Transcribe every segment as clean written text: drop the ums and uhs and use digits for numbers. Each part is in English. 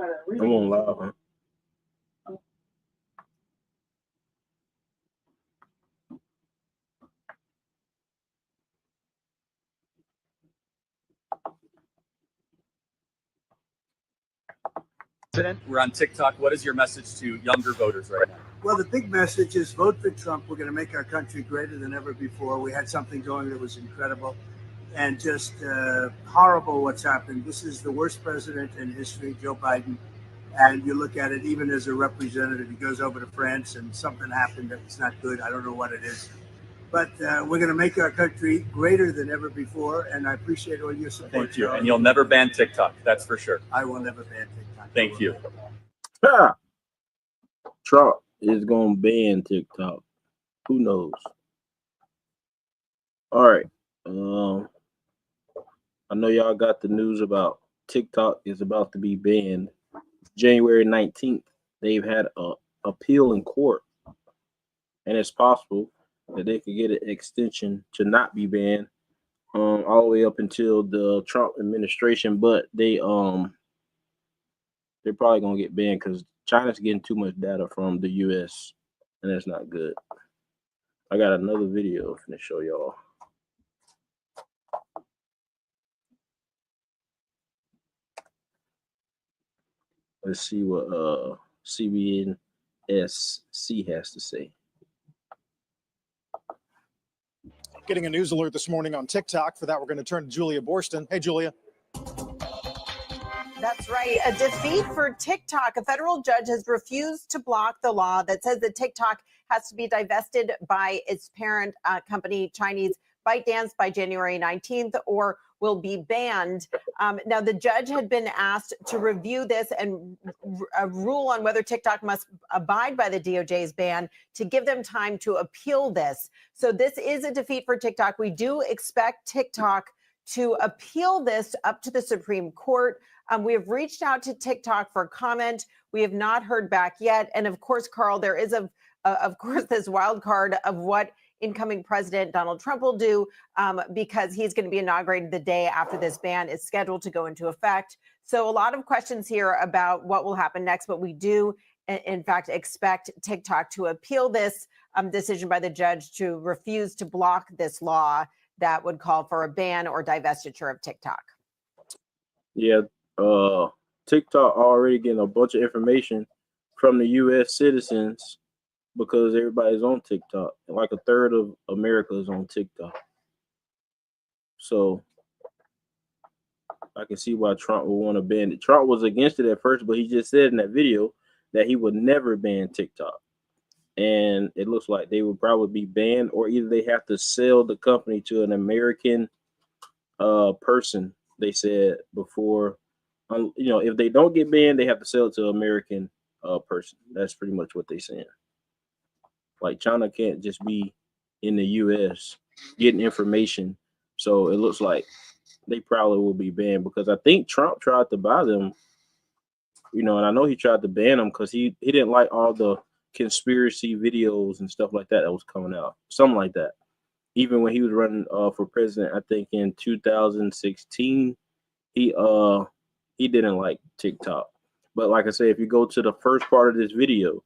I'm on live, huh? We're on TikTok. What is your message to younger voters right now? Well, the big message is vote for Trump. We're going to make our country greater than ever before. We had something going that was incredible and just horrible what's happened. This is the worst president in history, Joe Biden. And you look at it, even as a representative, he goes over to France and something happened that's not good. I don't know what it is. But we're going to make our country greater than ever before. And I appreciate all your support. Thank you. And you'll never ban TikTok. That's for sure. I will never ban TikTok. Thank you. Trump is going to ban TikTok. Who knows? All right. I know y'all got the news about TikTok is about to be banned. January 19th, they've had an appeal in court, and it's possible that they could get an extension to not be banned all the way up until the Trump administration. But they're probably gonna get banned because China's getting too much data from the U.S. and that's not good. I got another video to show y'all. Let's see what CBNSC has to say. Getting a news alert this morning on TikTok. For that, we're going to turn to Julia Borston. Hey, Julia. That's right. A defeat for TikTok. A federal judge has refused to block the law that says that TikTok has to be divested by its parent company, Chinese ByteDance, by January 19th, or will be banned. Now, the judge had been asked to review this and rule on whether TikTok must abide by the DOJ's ban to give them time to appeal this. So this is a defeat for TikTok. We do expect TikTok to appeal this up to the Supreme Court. We have reached out to TikTok for comment. We have not heard back yet. And of course, Carl, there is, of course, this wild card of what incoming President Donald Trump will do because he's going to be inaugurated the day after this ban is scheduled to go into effect. So a lot of questions here about what will happen next, but we do, in fact, expect TikTok to appeal this decision by the judge to refuse to block this law that would call for a ban or divestiture of TikTok. Yeah, TikTok already getting a bunch of information from the U.S. citizens because everybody's on TikTok. Like a third of America is on TikTok. So I can see why Trump would want to ban it. Trump was against it at first, but he just said in that video that he would never ban TikTok. And it looks like they would probably be banned, or either they have to sell the company to an American person. They said before, if they don't get banned, they have to sell it to an American person. That's pretty much what they're saying. Like China can't just be in the U.S. getting information. So it looks like they probably will be banned because I think Trump tried to buy them, and I know he tried to ban them because he didn't like all the conspiracy videos and stuff like that was coming out. Something like that. Even when he was running for president, I think in 2016, he didn't like TikTok. But like I say, if you go to the first part of this video,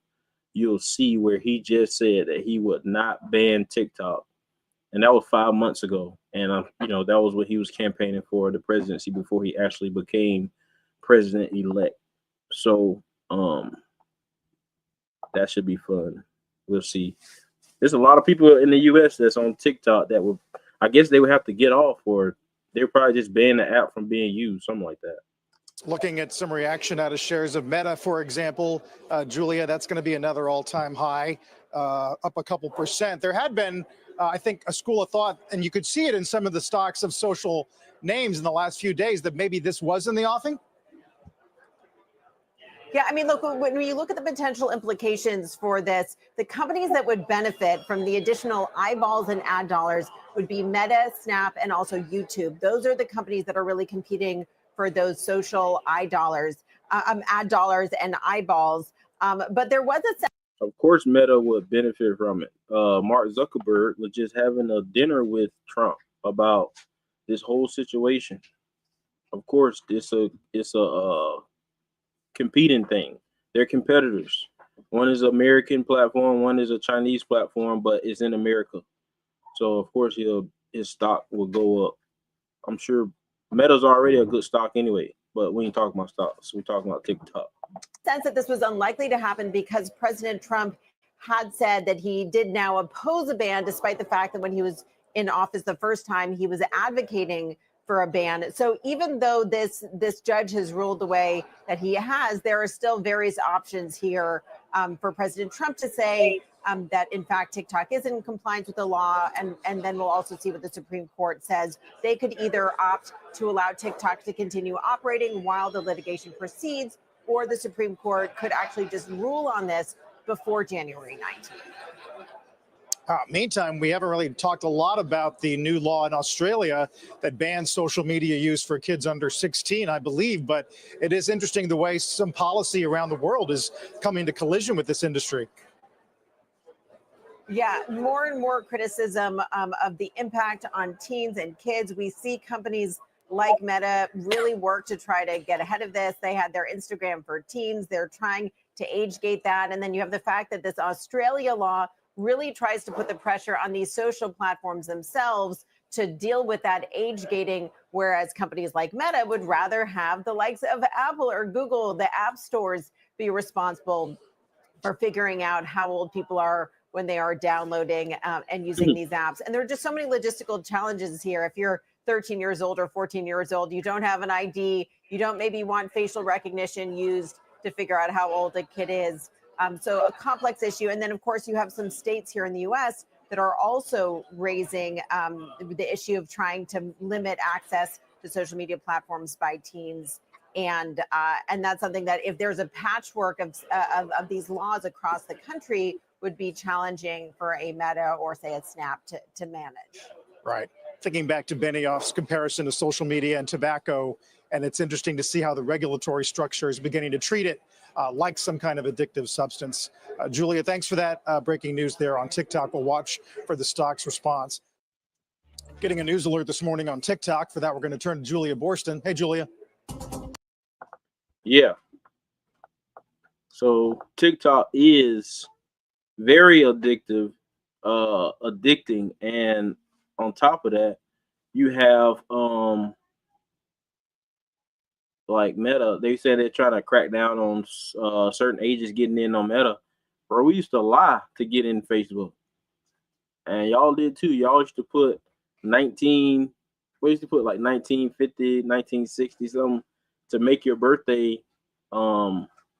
you'll see where he just said that he would not ban TikTok. And that was 5 months ago. And, that was what he was campaigning for the presidency before he actually became president-elect. So that should be fun. We'll see. There's a lot of people in the U.S. that's on TikTok that would, I guess they would have to get off, or they're probably just ban the app from being used, something like that. Looking at some reaction out of shares of Meta, for example, Julia, that's going to be another all-time high, up a couple percent. There had been, I think, a school of thought, and you could see it in some of the stocks of social names in the last few days, that maybe this was in the offing. Yeah, I mean, look, when you look at the potential implications for this, the companies that would benefit from the additional eyeballs and ad dollars would be Meta, Snap, and also YouTube. Those are the companies that are really competing for those social ad dollars and eyeballs. But there was a... Of course, Meta would benefit from it. Mark Zuckerberg was just having a dinner with Trump about this whole situation. Of course, it's a competing thing. They're competitors. One is an American platform, one is a Chinese platform, but it's in America. So of course his stock will go up. I'm sure Meta's already a good stock anyway, but we ain't talking about stocks. We're talking about TikTok. Sense that this was unlikely to happen because President Trump had said that he did now oppose a ban, despite the fact that when he was in office the first time, he was advocating for a ban. So even though this judge has ruled the way that he has, there are still various options here for President Trump to say that, in fact, TikTok is in compliance with the law. And then we'll also see what the Supreme Court says. They could either opt to allow TikTok to continue operating while the litigation proceeds, or the Supreme Court could actually just rule on this before January 19th. Meantime, we haven't really talked a lot about the new law in Australia that bans social media use for kids under 16, I believe. But it is interesting the way some policy around the world is coming to collision with this industry. Yeah, more and more criticism of the impact on teens and kids. We see companies like Meta really work to try to get ahead of this. They had their Instagram for teens. They're trying to age gate that. And then you have the fact that this Australia law really tries to put the pressure on these social platforms themselves to deal with that age gating, whereas companies like Meta would rather have the likes of Apple or Google, the app stores, be responsible for figuring out how old people are when they are downloading and using these apps. And there are just so many logistical challenges here. If you're 13 years old or 14 years old, you don't have an ID, you don't maybe want facial recognition used to figure out how old a kid is. So a complex issue. And then, of course, you have some states here in the U.S. that are also raising the issue of trying to limit access to social media platforms by teens. And that's something that, if there's a patchwork of these laws across the country, would be challenging for a Meta or, say, a Snap to manage. Right. Thinking back to Benioff's comparison to social media and tobacco, and it's interesting to see how the regulatory structure is beginning to treat it like some kind of addictive substance. Julia, thanks for that breaking news there on TikTok. We'll watch for the stock's response. Getting a news alert this morning on TikTok. For that, we're going to turn to Julia Boorstin. Hey, Julia. Yeah. So TikTok is very addicting, and on top of that, you have like Meta. They said they're trying to crack down on certain ages getting in on Meta. Bro, we used to lie to get in Facebook, and y'all did too. Y'all used to put 19. We used to put like 1950, 1960 something to make your birthday,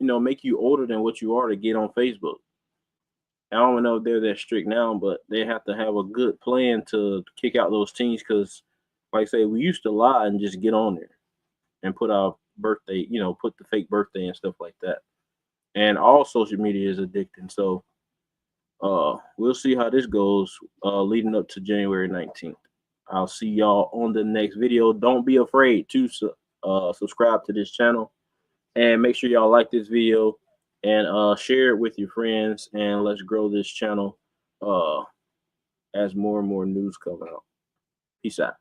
make you older than what you are to get on Facebook. I don't know if they're that strict now, but they have to have a good plan to kick out those teens because, like I say, we used to lie and just get on there and put our birthday, put the fake birthday and stuff like that. And all social media is addicting. So we'll see how this goes leading up to January 19th. I'll see y'all on the next video. Don't be afraid to subscribe to this channel and make sure y'all like this video and share it with your friends, and let's grow this channel as more and more news come out. Peace out.